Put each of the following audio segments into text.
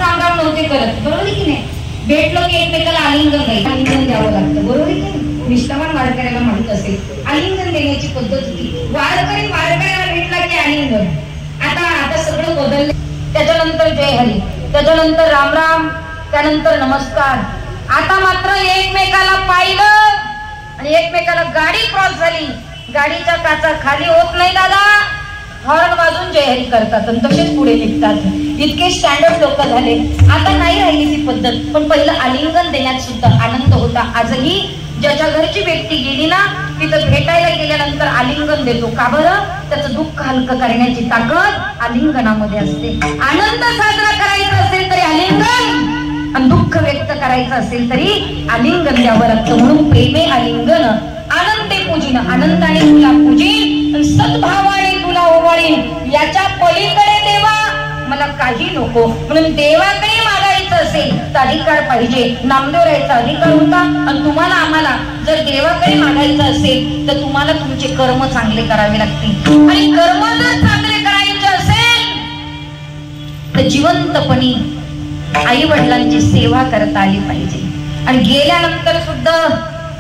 राम राम नव्हते करत, बरोबर की नाही? भेटलो की एकमेकाला आलिंगन द्यावं लागतं, बरोबर की नाही? निष्ठावान वारकऱ्याला माहित असेल आलिंगन देण्याची पद्धत होती. वारकरी वारकऱ्याला भेटला की आलिंगन. आता सगळं बदललं. त्याच्यानंतर जय हरी, त्याच्यानंतर राम राम, त्यानंतर नमस्कार. आता मात्र एकमेकाला पाहिलं आणि एकमेकाला गाडी क्रॉस झाली, गाडीच्या काचा खाली होत नाही दादा, हॉर्न वाजून जय हरी करतात आणि तसेच पुढे निघतात. इतके स्टँडर्ड लोक झाले. आता नाही राहिली ती पद्धत, पण पहिलं आलिंगन देण्यात सुद्धा आनंद होता. आजही ज्याच्या घरची व्यक्ती गेली ना, तिथं भेटायला गेल्यानंतर आलिंगन देतो. का बरं? त्याचं दुःख हलकं करण्याची ताकद आलिंगनामध्ये असते. आनंद साजरा करायचा असेल तरी आलिंगन, आणि दुःख व्यक्त करायचं असेल तरी आलिंगन द्यावं लागतं. म्हणून प्रेमे आलिंगन, आनंदे पूजिन, आनंदाने तुला पूजिन, सद्भावाने तुला ओवाळीन. याच्या पलीकडे देवा मला काही नको. म्हणून देवाकडे मागायचं असेल तर अधिकार पाहिजे. नामदेवरायचा अधिकार होता. आणि तुम्हाला आम्हाला जर देवाकडे मागायचं असेल तर तुम्हाला तुमचे कर्म चांगले करावे लागतील. आणि कर्म जर चांगले करायचे असेल तर जिवंतपणी आई वडिलांची सेवा करता आली पाहिजे. आणि गेल्यानंतर सुद्धा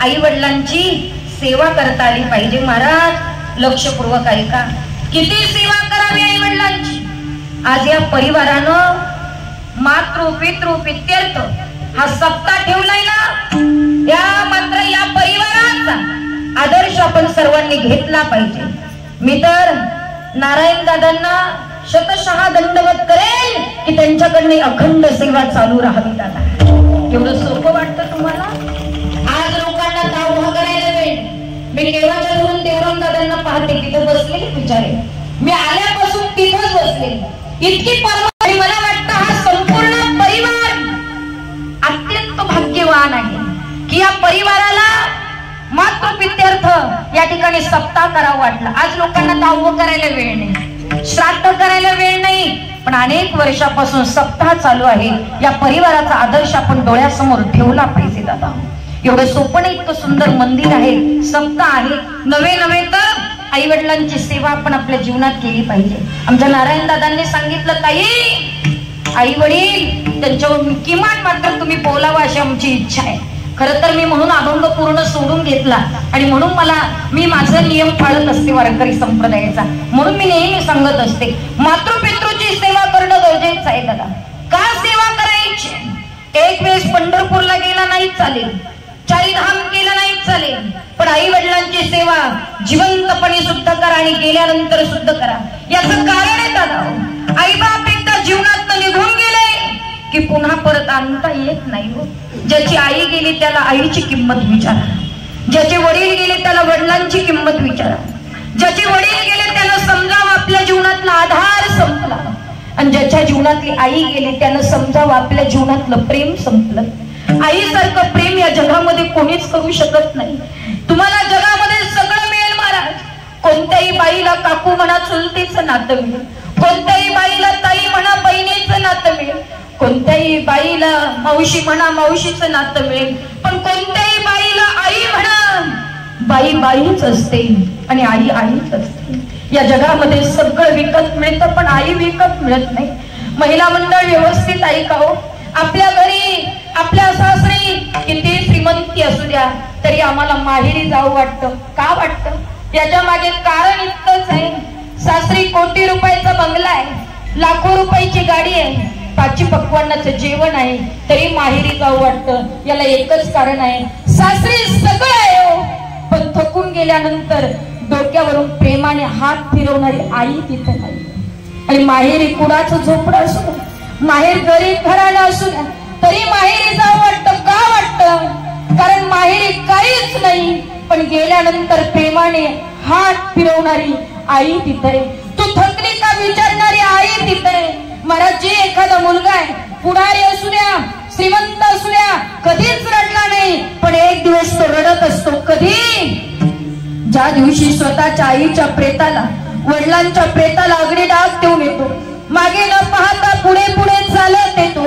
आई वडिलांची सेवा करता आली पाहिजे. महाराज लक्षपूर्वक ऐका, किती सेवा करावी आई वडिलांची. आज या परिवारानं मातृ पितृ पित्यर्थ हा सप्ताह ठेवलाय ना, या परिवाराचा आदर्श आपण सर्वांनी घेतला पाहिजे. मी तर नारायण दादांना शतशः दंडवत करेल की त्यांच्याकडनं अखंड सेवा चालू राहावी. दादा एवढं सोपं वाटतं तुम्हाला? आज लोकांना ताव करायला वेळ. मी केव्हाच्या धरून देवराम दादांना पाहते, तिथे बसलेले बिचारे. मी आल्यापासून तिथंच बसले. इतकी परवा मला वाटतं हा संपूर्ण परिवार अत्यंत भाग्यवान आहे की या परिवाराला मातृपित्यर्थ या ठिकाणी सप्ताह करावं वाटलं. आज लोकांना ताव करायला वेळ नाही, श्राद्ध करायला वेळ नाही, पण अनेक वर्षापासून सप्ताह चालू आहे. या परिवाराचा आदर्श आपण डोळ्यासमोर ठेवला पाहिजे. दादा एवढं सोपं नाही, इतकं सुंदर मंदिर आहे, सप्ताह आहे. नवे तर आई वडिलांची सेवा आपण आपल्या जीवनात केली पाहिजे. आमच्या नारायण दादांनी सांगितलं, ताई आई वडील त्यांच्यावर किमान मात्र तुम्ही बोलावं अशी आमची इच्छा आहे. खरं तर मी म्हणून अभंग पूर्ण सोडून घेतला आणि म्हणून मी माझा नियम पाळत असते वारकरी संप्रदायाचा. म्हणून मी नेहमी सांगत असते मातृपितृची सेवा करणं गरजेचं आहे. दादा का सेवा करायची? एक वेळेस पंढरपूरला गेला नाही चालेल, चारीधाम केलं नाही चालेल, पण आई वडिलांची सेवा जिवंतपणे सुद्धा करा आणि गेल्यानंतर सुद्धा करा. याचं कारण आहे दादा, आई बाप एकदा जीवनात निघून गेले की पुन्हा परत आणता येत नाही. ज्याची आई गेली त्याला आईची किंमत विचारा, ज्याचे वडील गेले त्याला वडिलांची किंमत विचारा. ज्याचे वडील गेले त्याला समजावं आपल्या जीवनातला आधार संपला, आणि ज्याच्या जीवनातली आई गेली त्यानं समजावं आपल्या जीवनातलं प्रेम संपलं. आईसारखं प्रेम या जगामध्ये कोणीच करू शकत नाही. तुम्हाला जगामध्ये सगळं मिळेल महाराज. कोणत्याही बाईला काकू म्हणा चुलतीचं नातं मिळेल, कोणत्याही बाईला ताई म्हणा बहिणीचं नातं मिळेल, कोणत्याही बाईला मावशी म्हणा मावशीचं नातं मिळेल, पण कोणत्याही बाईला आई म्हणा बाई बाईच असते आणि आई आईच असते. या जगामध्ये सगळं विकत मिळतं पण आई विकत मिळत नाही. महिला मंडळ व्यवस्थित ऐकावं. आपल्या घरी आपल्या सासरी किती श्रीमंती असू द्या तरी आम्हाला माहेरी जावं वाटतं. का वाटतं? याच्या मागे कारण इतकंच आहे. सासरी कोटी रुपयाचा बंगला आहे, लाखो रुपयाची गाडी आहे, 5 पक्वान्नाचं जेवण आहे, तरी माहेरी जावं वाटतं. याला एकच कारण आहे, सासरी सगळं आहे पण थकून गेल्यानंतर डोक्यावरून प्रेमाने हात फिरवणारी आई तिथं नाही. आणि माहेरी कुणाचं झोपडं असू द्या, माहेर गरीब घराणं असू द्या, तरी माहेरी जावं वाटतं. का वाटतं? कारण माहेरी काहीच नाही पण गेल्यानंतर प्रेमाने हात फिरवणारी आई तिथे. तू थकली का विचारणारी आई तिथे. महाराज जी एखादा मुलगा आहे, पुढारी असू द्या श्रीमंत असू द्या, कधीच रडला नाही पण एक दिवस तो रडत असतो. कधी? ज्या दिवशी स्वतःच्या आईच्या प्रेताला वडिलांच्या प्रेताला अग्नी डाग देऊन येतो, मागे न पाहता पुढे पुढे चालत येतो,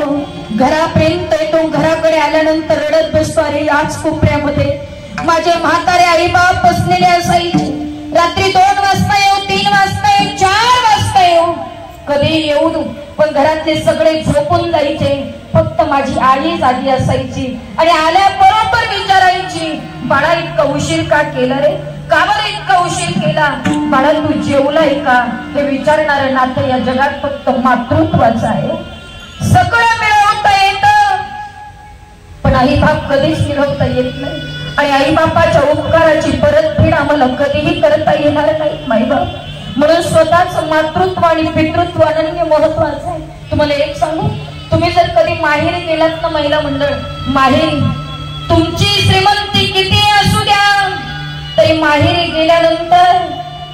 घरापर्यंत येतो. घराकडे आल्यानंतर रडत बसतो, अरे याच कोपऱ्यामध्ये माझे म्हातारे आई बाप बसलेले असायचे. रात्री 2 वाजता येऊ, 3 वाजता येऊ, 4 वाजता येऊ, कधी येऊ पण घरातले सगळे झोपून जायचे, फक्त माझी आई जागी असायची आणि आल्याबरोबर विचारायची, बाळा इतका उशीर का केला रे, का बरं इतका उशीर केला, बाळा तू जेवलाय का? हे विचारणारं नातं या जगात फक्त मातृत्वाचं आहे. सगळं मिळवता येतं पण आई बाप कधीच मिळवता येत नाही आणि आई बापाच्या उपकाराची परतफेड आम्हाला कधीही करता येणार नाही माईबाप. म्हणून स्वतःच मातृत्व आणि पितृत्व अनन्य महत्वाचं आहे. तुम्हाला एक सांगू, तुम्ही जर कधी माहेरी गेलात ना महिला मंडळ, माहेरी तुमची श्रीमंती किती असू द्या तरी माहेरी गेल्यानंतर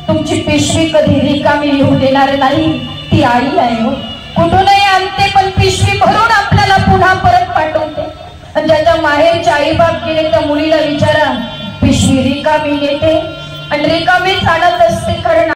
तुमची पिशवी कधी रिकामी येऊ देणार नाही. ती आई आहे हो, कुठूनही आणते पण पिशवी भरून आपल्याला पुन्हा परत पाठवते. आणि ज्याच्या माहेरचे आई बाप गेले त्या मुलीला विचारा, पिशवी रिकामी येते आणि रिकामीच आणत असते. कारण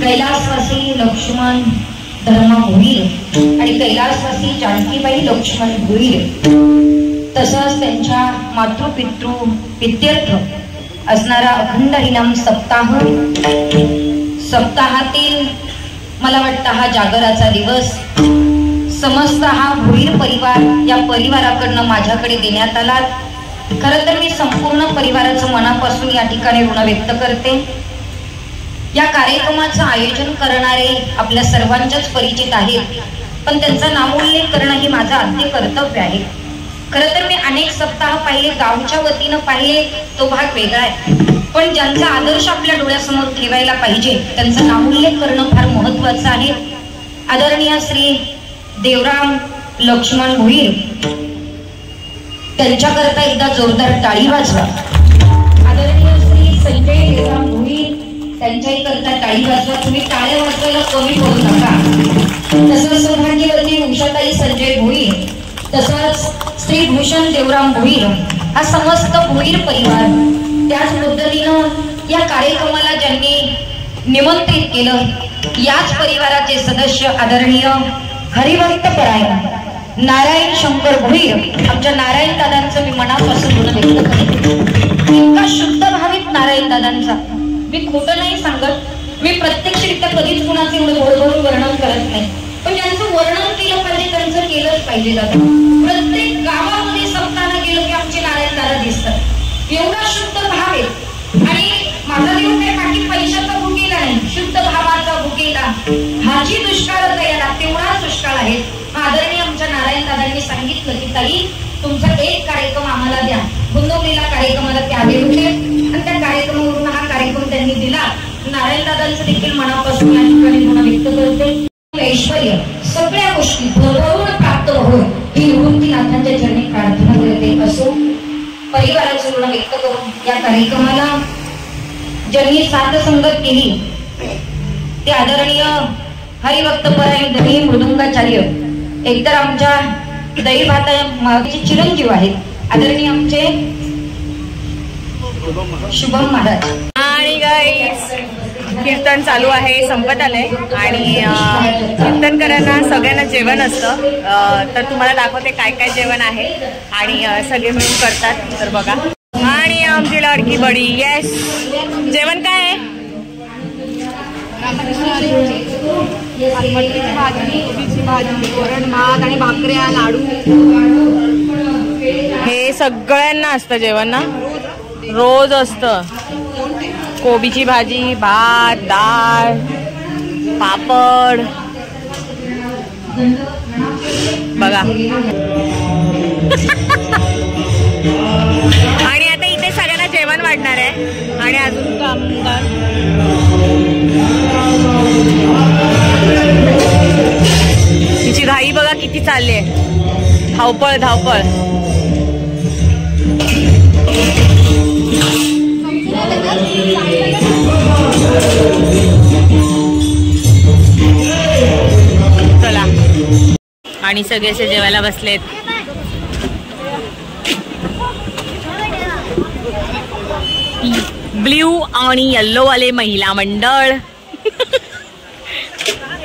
कैलासवासी लक्ष्मण धर्मभूमीर आणि कैलासवासी जानकीबाई लक्ष्मण भोईर, तसंच त्यांच्या मातृपितृ पित्यर्थ असणारा अखंड हरिनाम सप्ताह, सप्ताहातील मला वाटतं हा जागराचा दिवस समस्त हा भोईर परिवार या परिवाराकडनं माझ्याकडे देण्यात आला. खरं तर मी संपूर्ण परिवाराचं मनापासून या ठिकाणी ऋण व्यक्त करते. या कार्यक्रमाचं आयोजन करणारे आपल्या सर्वांच्याच परिचित आहेत. पण त्यांचा नामोल्लेख करणं ही माझं आद्य कर्तव्य आहे. खरं तर मी अनेक सप्ताह पाहिले, गावच्या वतीनं पाहिले, तो भाग वेगळा आहे. पण ज्यांचा आदर्श आपल्या डोळ्यासमोर ठेवायला पाहिजे त्यांचा नामोल्लेख करणं फार महत्वाचं आहे. आदरणीय श्री देवराम लक्ष्मण भोईर, त्यांच्याकरता एकदा जोरदार टाळी वाजवा. आदरणीय श्री संजय देवराम भोईर, त्यांच्याही करता टाळी वाजवा. तुम्ही टाळ्या वाजवायला कमी करू नका. तसंच सौभाग्यवती उषाताई संजय भोईर, तसंच श्री भूषण देवराम भोईर, हा समस्त भोईर परिवार, त्याच पद्धतीनं या कार्यक्रमाला ज्यांनी निमंत्रित केलं, याच परिवाराचे सदस्य आदरणीय हरिभक्त परायण नारायण शंकर भोईर, आमच्या नारायण दादांचं मी मनापासून ऋण व्यक्त करते. इतका शुद्ध भावित नारायण दादांचा, मी खोटं नाही सांगत. मी प्रत्यक्षरित्या कधीच कुणाचे एवढं भरभरून वर्णन करत नाही, पण ज्यांचं वर्णन केलं पाहिजे त्यांचं केलंच पाहिजे. दादा प्रत्येक गावामध्ये सप्ताहानं गेलो की आमचे नारायण दादा दिसतात. एवढा शुद्ध भाव आहे. आणि माझा देव काही बाकी पैशाचा भुकेला नाही, शुद्ध भावाचा भुकेला. हाची दुष्काळ तयार, तेवढाच दुष्काळ आहे. आदरणीय आमच्या नारायण दादांनी सांगितलं की ताई तुमचा एक कार्यक्रम आम्हाला द्या. गुंतवलेला कार्यक्रमाला ते आले होते आणि त्या कार्यक्रमावरून हा कार्यक्रम त्यांनी दिला. नारायण दादांचं देखील मनापासून या ठिकाणी गुण व्यक्त करते. ऐश्वर्य सगळ्या गोष्टी भरभरून प्राप्त होऊन ही निवृत्तीनाथांच्या चरणी प्रार्थना करते. असो परिवाराचे ऋण व्यक्त करून या कार्यक्रमाला ज्यांनी साथ संगत केली ते आदरणीय हरिभक्त परायण धनी मृदुंगाचार्य, एकतर आमच्या दैवाता मागचे चिरंजीव आहेत आदरणीय आमचे शुभम महाराज. आणि गाईस कीर्तन चालू आहे, संपत आलंय आणि कीर्तनकरांना सगळ्यांना जेवण असतं. तर तुम्हाला दाखवते काय काय जेवण आहे आणि सगळे मिळून करतात. तर बघा, आणि आमची लाडकी बडी. येस, जेवण काय आहे? भाजी, कोबीची भाजी, वरण भात आणि भाकऱ्या, लाडू. हे सगळ्यांना असतं जेवण ना, रोज असतं. कोबीची भाजी, भात, डाळ, पापड. बघा. आणि आता इथे सगळ्यांना जेवण वाढणार आहे. आणि अजून कामगार तिची घाई बघा किती चालली आहे, धावपळ धावपळ. चला, आणि सगळे असे जेवायला बसलेत. ब्ल्यू आणि येल्लो वाले महिला मंडळ.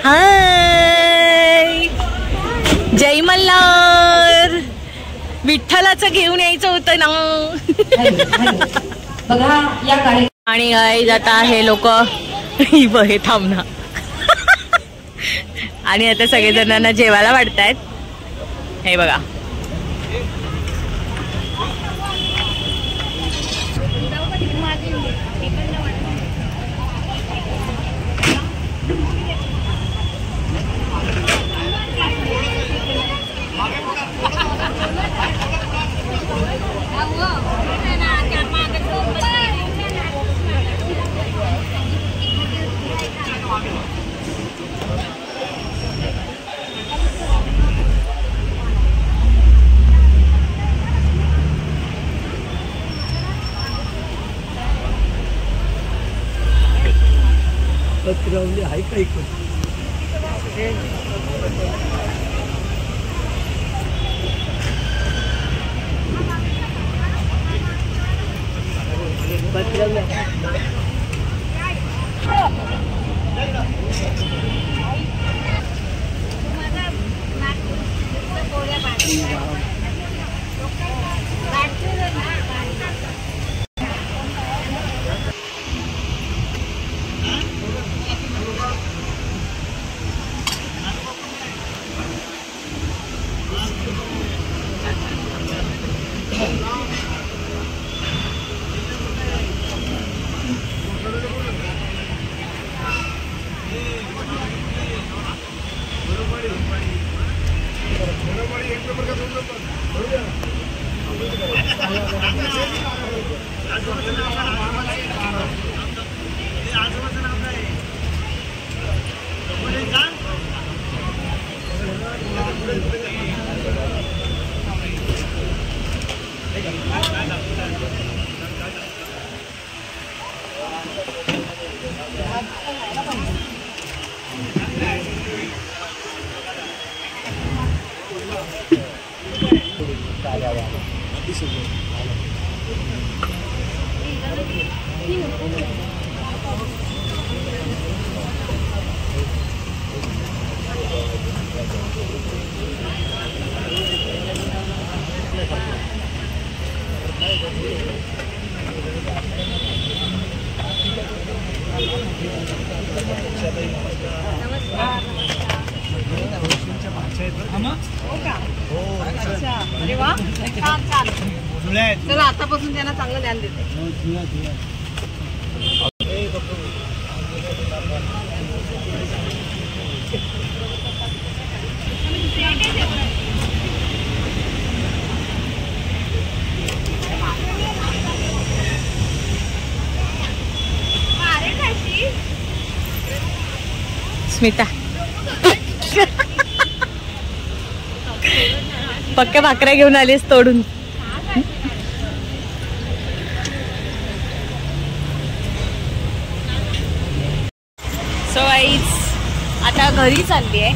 हाय, जय मल्हार. विठ्ठलाचं घेऊन यायचं होतं ना. बघा या कार्यक्रम. आणि गाईज आता हे लोक हे थांबना. आणि आता सगळे जणांना जेवायला वाढतायत. हे बघा, पत्रावली आहे काही अरे वा, छान छान. चला आतापासून त्यांना चांगलं ध्यान देते. स्मिता पक्क्या भाकऱ्या घेऊन आलीस तोडून. सो गाईज आता घरी चालली आहे.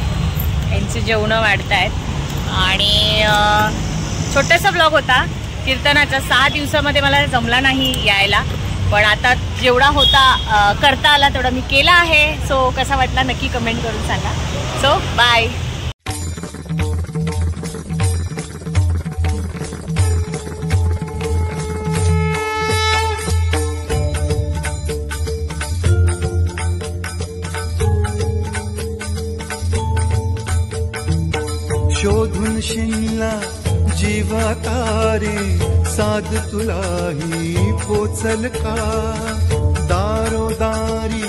यांचे जेवणं वाढतायत आणि छोटासा ब्लॉग होता कीर्तनाचा. 6 दिवसामध्ये मला जमला नाही यायला, पण आता जेवढा होता करता आला तेवढा मी केला आहे. सो कसा वाटला नक्की कमेंट करून सांगा. So bye. शोधून शिनला जीवा तारे साध तुलाही पोचल का. दारोदारी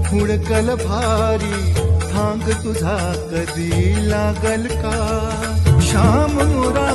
हुडकल भारी थांग तुझा कधी लागल का. श्याम मुरा